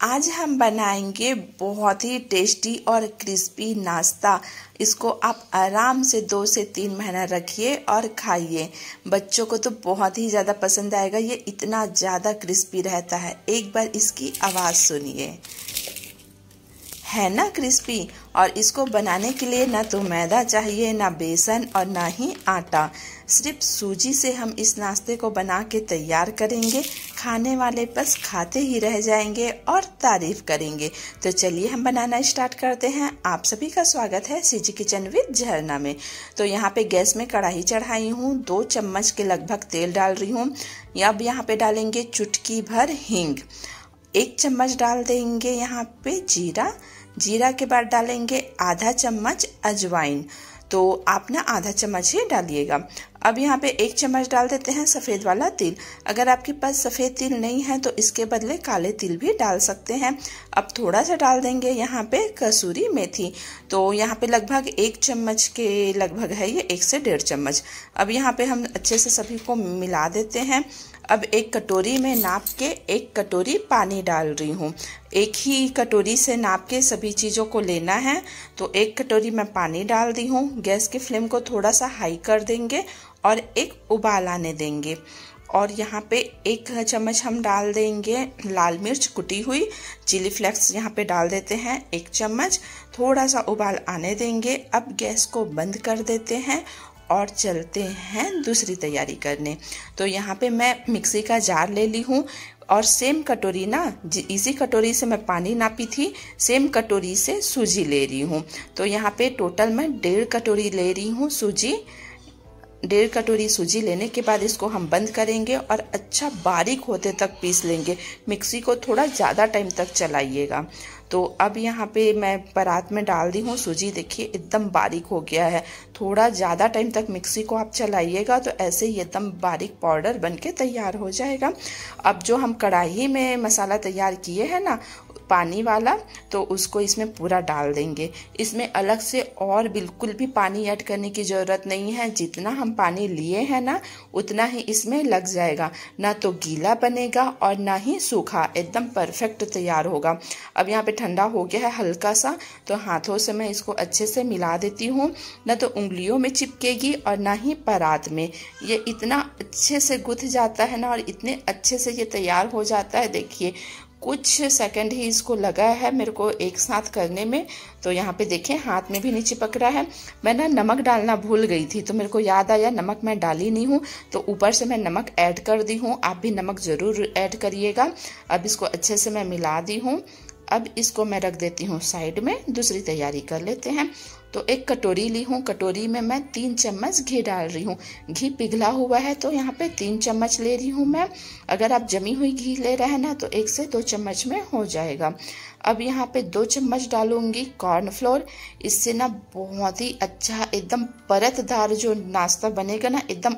आज हम बनाएंगे बहुत ही टेस्टी और क्रिस्पी नाश्ता। इसको आप आराम से 2 से 3 महीना रखिए और खाइए। बच्चों को तो बहुत ही ज़्यादा पसंद आएगा। ये इतना ज़्यादा क्रिस्पी रहता है। एक बार इसकी आवाज़ सुनिए, है ना क्रिस्पी। और इसको बनाने के लिए ना तो मैदा चाहिए, ना बेसन और ना ही आटा। सिर्फ सूजी से हम इस नाश्ते को बना के तैयार करेंगे। खाने वाले बस खाते ही रह जाएंगे और तारीफ करेंगे। तो चलिए हम बनाना स्टार्ट करते हैं। आप सभी का स्वागत है सीजी किचन विद झरना में। तो यहाँ पे गैस में कढ़ाई चढ़ाई हूँ। 2 चम्मच के लगभग तेल डाल रही हूँ। अब यहाँ पे डालेंगे चुटकी भर हींग। 1 चम्मच डाल देंगे यहाँ पे जीरा के बाद डालेंगे आधा चम्मच अजवाइन। तो आप ना आधा चम्मच ही डालिएगा। अब यहाँ पे 1 चम्मच डाल देते हैं सफ़ेद वाला तिल। अगर आपके पास सफ़ेद तिल नहीं है तो इसके बदले काले तिल भी डाल सकते हैं। अब थोड़ा सा डाल देंगे यहाँ पे कसूरी मेथी। तो यहाँ पे लगभग 1 चम्मच के लगभग है ये, 1 से 1.5 चम्मच। अब यहाँ पे हम अच्छे से सभी को मिला देते हैं। अब 1 कटोरी में नाप के 1 कटोरी पानी डाल रही हूँ। एक ही कटोरी से नाप के सभी चीज़ों को लेना है। तो 1 कटोरी मैं पानी डाल दी हूँ। गैस की फ्लेम को थोड़ा सा हाई कर देंगे और एक उबाल आने देंगे। और यहाँ पे 1 चम्मच हम डाल देंगे लाल मिर्च कुटी हुई। चिली फ्लेक्स यहाँ पे डाल देते हैं 1 चम्मच। थोड़ा सा उबाल आने देंगे। अब गैस को बंद कर देते हैं और चलते हैं दूसरी तैयारी करने। तो यहाँ पे मैं मिक्सी का जार ले ली हूँ और सेम कटोरी ना, इसी कटोरी से मैं पानी नापी थी, सेम कटोरी से सूजी ले रही हूँ। तो यहाँ पे टोटल मैं 1.5 कटोरी ले रही हूँ सूजी। 1.5 कटोरी सूजी लेने के बाद इसको हम बंद करेंगे और अच्छा बारीक होते तक पीस लेंगे। मिक्सी को थोड़ा ज़्यादा टाइम तक चलाइएगा। तो अब यहाँ पे मैं परात में डाल दी हूँ सूजी। देखिए एकदम बारीक हो गया है। थोड़ा ज़्यादा टाइम तक मिक्सी को आप चलाइएगा तो ऐसे ही एकदम बारीक पाउडर बनके तैयार हो जाएगा। अब जो हम कढ़ाई में मसाला तैयार किए हैं ना पानी वाला, तो उसको इसमें पूरा डाल देंगे। इसमें अलग से और बिल्कुल भी पानी ऐड करने की ज़रूरत नहीं है। जितना हम पानी लिए हैं ना उतना ही इसमें लग जाएगा। ना तो गीला बनेगा और ना ही सूखा, एकदम परफेक्ट तैयार होगा। अब यहाँ पे ठंडा हो गया है हल्का सा, तो हाथों से मैं इसको अच्छे से मिला देती हूँ। ना तो उंगलियों में चिपकेगी और ना ही परात में। ये इतना अच्छे से गुथ जाता है ना और इतने अच्छे से ये तैयार हो जाता है। देखिए कुछ सेकंड ही इसको लगा है मेरे को एक साथ करने में। तो यहाँ पे देखें हाथ में भी नहीं चिपक रहा है। मैं ना नमक डालना भूल गई थी, तो मेरे को याद आया नमक मैं डाली नहीं हूँ, तो ऊपर से मैं नमक ऐड कर दी हूँ। आप भी नमक ज़रूर ऐड करिएगा। अब इसको अच्छे से मैं मिला दी हूँ। अब इसको मैं रख देती हूँ साइड में। दूसरी तैयारी कर लेते हैं। तो 1 कटोरी ली हूँ। कटोरी में मैं 3 चम्मच घी डाल रही हूँ। घी पिघला हुआ है तो यहाँ पे 3 चम्मच ले रही हूँ मैं। अगर आप जमी हुई घी ले रहे हैं ना तो 1 से 2 चम्मच में हो जाएगा। अब यहाँ पे 2 चम्मच डालूंगी कॉर्नफ्लोर। इससे ना बहुत ही अच्छा एकदम परतदार जो नाश्ता बनेगा ना, एकदम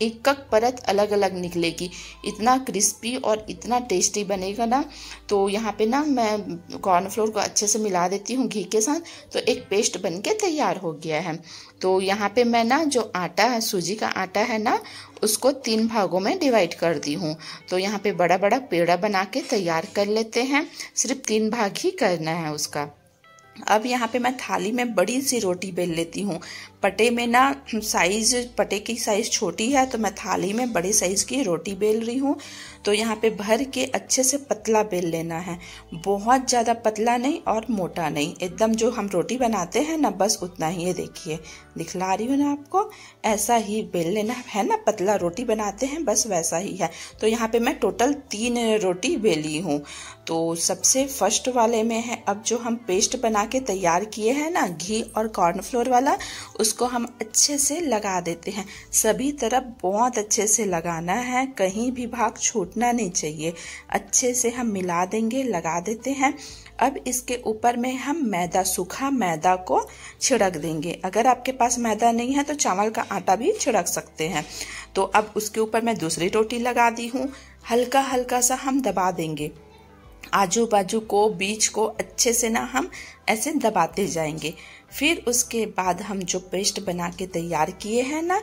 एक परत अलग अलग निकलेगी। इतना क्रिस्पी और इतना टेस्टी बनेगा ना। तो यहाँ पे ना मैं कॉर्नफ्लोर को अच्छे से मिला देती हूँ घी के साथ। तो एक पेस्ट बनके तैयार हो गया है। तो यहाँ पे मैं ना जो आटा है, सूजी का आटा है ना, उसको 3 भागों में डिवाइड कर दी हूँ। तो यहाँ पे बड़ा बड़ा पेड़ा बना के तैयार कर लेते हैं। सिर्फ 3 भाग ही करना है उसका। अब यहाँ पे मैं थाली में बड़ी सी रोटी बेल लेती हूँ। पटे में ना पटे की साइज़ छोटी है, तो मैं थाली में बड़े साइज़ की रोटी बेल रही हूँ। तो यहाँ पे भर के अच्छे से पतला बेल लेना है। बहुत ज़्यादा पतला नहीं और मोटा नहीं, एकदम जो हम रोटी बनाते हैं ना बस उतना ही। ये देखिए दिखला रही हूँ ना आपको, ऐसा ही बेल लेना है ना। पतला रोटी बनाते हैं बस वैसा ही है। तो यहाँ पे मैं टोटल 3 रोटी बेली हूँ। तो सबसे फर्स्ट वाले में है अब जो हम पेस्ट बना के तैयार किए हैं ना घी और कॉर्नफ्लोर वाला, उसको हम अच्छे से लगा देते हैं। सभी तरफ बहुत अच्छे से लगाना है, कहीं भी भाग छूटना नहीं चाहिए। अच्छे से हम मिला देंगे, लगा देते हैं। अब इसके ऊपर में हम सूखा मैदा को छिड़क देंगे। अगर आपके पास मैदा नहीं है तो चावल का आटा भी छिड़क सकते हैं। तो अब उसके ऊपर मैं दूसरी रोटी लगा दी हूँ। हल्का हल्का सा हम दबा देंगे। आजू बाजू को, बीच को अच्छे से ना हम ऐसे दबाते जाएंगे। फिर उसके बाद हम जो पेस्ट बना के तैयार किए हैं ना,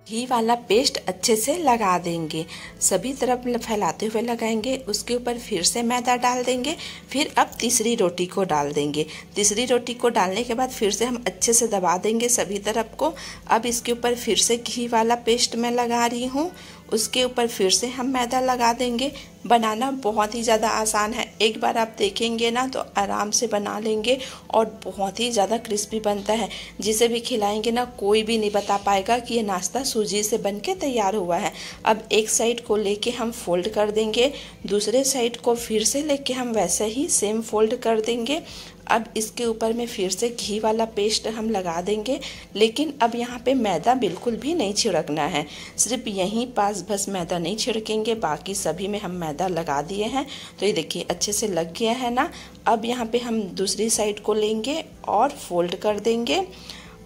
घी वाला पेस्ट अच्छे से लगा देंगे, सभी तरफ फैलाते हुए लगाएंगे। उसके ऊपर फिर से मैदा डाल देंगे। फिर अब तीसरी रोटी को डाल देंगे। तीसरी रोटी को डालने के बाद फिर से हम अच्छे से दबा देंगे सभी तरफ को। अब इसके ऊपर फिर से घी वाला पेस्ट मैं लगा रही हूँ। उसके ऊपर फिर से हम मैदा लगा देंगे। बनाना बहुत ही ज़्यादा आसान है, एक बार आप देखेंगे ना तो आराम से बना लेंगे और बहुत ही ज़्यादा क्रिस्पी बनता है। जिसे भी खिलाएंगे ना कोई भी नहीं बता पाएगा कि ये नाश्ता सूजी से बनके तैयार हुआ है। अब एक साइड को लेके हम फोल्ड कर देंगे, दूसरे साइड को फिर से लेके हम वैसे ही सेम फोल्ड कर देंगे। अब इसके ऊपर में फिर से घी वाला पेस्ट हम लगा देंगे, लेकिन अब यहाँ पे मैदा बिल्कुल भी नहीं छिड़कना है। सिर्फ यहीं पास बस मैदा नहीं छिड़केंगे, बाकी सभी में हम मैदा लगा दिए हैं। तो ये देखिए अच्छे से लग गया है ना। अब यहाँ पे हम दूसरी साइड को लेंगे और फोल्ड कर देंगे,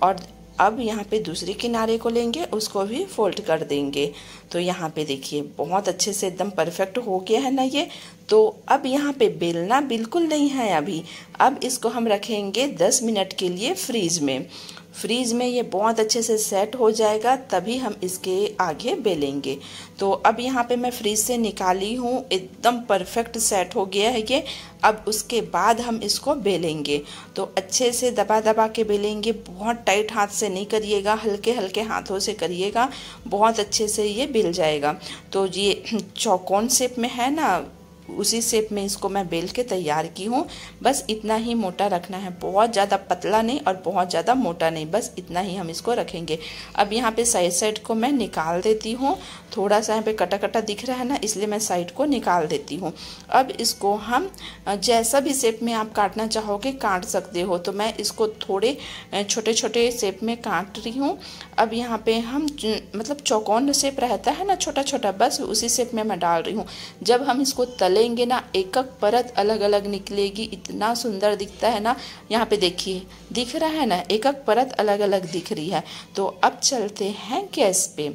और अब यहाँ पे दूसरे किनारे को लेंगे, उसको भी फोल्ड कर देंगे। तो यहाँ पे देखिए बहुत अच्छे से एकदम परफेक्ट हो गया है ना ये। तो अब यहाँ पे बेलना बिल्कुल नहीं है अभी। अब इसको हम रखेंगे 10 मिनट के लिए फ्रीज में। फ्रीज में ये बहुत अच्छे से सेट हो जाएगा, तभी हम इसके आगे बेलेंगे। तो अब यहाँ पे मैं फ्रीज से निकाली हूँ, एकदम परफेक्ट सेट हो गया है ये। अब उसके बाद हम इसको बेलेंगे। तो अच्छे से दबा दबा के बेलेंगे, बहुत टाइट हाथ से नहीं करिएगा, हल्के हल्के हाथों से करिएगा, बहुत अच्छे से ये बेल जाएगा। तो ये चौकोन शेप में है ना, उसी शेप में इसको मैं बेल के तैयार की हूँ। बस इतना ही मोटा रखना है, बहुत ज़्यादा पतला नहीं और बहुत ज़्यादा मोटा नहीं, बस इतना ही हम इसको रखेंगे। अब यहाँ पे साइड साइड को मैं निकाल देती हूँ। थोड़ा सा यहाँ पे कटा कटा दिख रहा है ना, इसलिए मैं साइड को निकाल देती हूँ। अब इसको हम जैसा भी शेप में आप काटना चाहोगे काट सकते हो। तो मैं इसको थोड़े छोटे छोटे शेप में काट रही हूँ। अब यहाँ पे हम मतलब चौकोन शेप रहता है ना छोटा छोटा, बस उसी शेप में मैं डाल रही हूँ। जब हम इसको तलेंगे ना एक एक परत अलग अलग निकलेगी, इतना सुंदर दिखता है ना। यहाँ पे देखिए दिख रहा है ना, एक एक परत अलग अलग दिख रही है। तो अब चलते हैं गैस पे।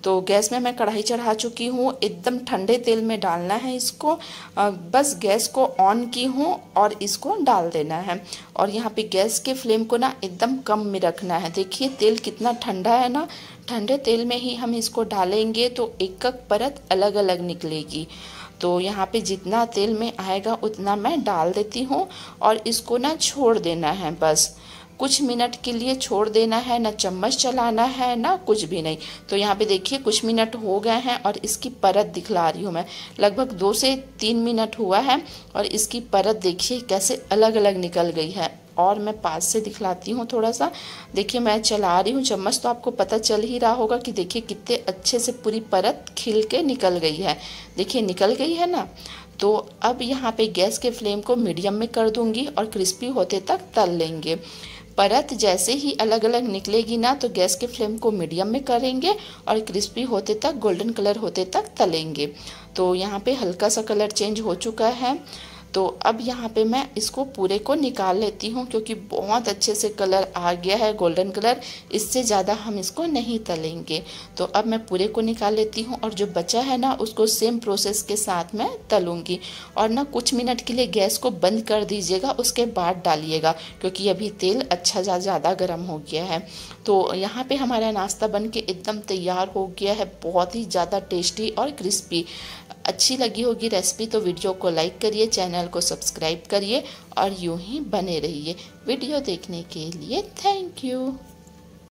तो गैस में मैं कढ़ाई चढ़ा चुकी हूँ, एकदम ठंडे तेल में डालना है इसको। बस गैस को ऑन की हूँ और इसको डाल देना है। और यहाँ पे गैस के फ्लेम को ना एकदम कम में रखना है। देखिए तेल कितना ठंडा है ना, ठंडे तेल में ही हम इसको डालेंगे तो एक एक परत अलग अलग निकलेगी। तो यहाँ पे जितना तेल में आएगा उतना मैं डाल देती हूँ और इसको ना छोड़ देना है, बस कुछ मिनट के लिए छोड़ देना है, ना चम्मच चलाना है ना कुछ भी नहीं। तो यहाँ पे देखिए कुछ मिनट हो गए हैं और इसकी परत दिखला रही हूँ मैं, लगभग 2 से 3 मिनट हुआ है और इसकी परत देखिए कैसे अलग अलग निकल गई है। और मैं पास से दिखलाती हूँ थोड़ा सा, देखिए मैं चला रही हूँ चम्मच तो आपको पता चल ही रहा होगा कि देखिए कितने अच्छे से पूरी परत खिल के निकल गई है। देखिए निकल गई है ना। तो अब यहाँ पे गैस के फ्लेम को मीडियम में कर दूंगी और क्रिस्पी होते तक तल लेंगे। परत जैसे ही अलग अलग निकलेगी ना तो गैस के फ्लेम को मीडियम में करेंगे और क्रिस्पी होते तक, गोल्डन कलर होते तक तलेंगे। तो यहाँ पे हल्का सा कलर चेंज हो चुका है। तो अब यहाँ पे मैं इसको पूरे को निकाल लेती हूँ, क्योंकि बहुत अच्छे से कलर आ गया है गोल्डन कलर, इससे ज़्यादा हम इसको नहीं तलेंगे। तो अब मैं पूरे को निकाल लेती हूँ और जो बचा है ना उसको सेम प्रोसेस के साथ मैं तलूँगी। और ना कुछ मिनट के लिए गैस को बंद कर दीजिएगा, उसके बाद डालिएगा, क्योंकि अभी तेल अच्छा ज़्यादा गर्म हो गया है। तो यहाँ पे हमारा नाश्ता बन के एकदम तैयार हो गया है, बहुत ही ज़्यादा टेस्टी और क्रिस्पी। अच्छी लगी होगी रेसिपी तो वीडियो को लाइक करिए, चैनल को सब्सक्राइब करिए और यूं ही बने रहिए। वीडियो देखने के लिए थैंक यू।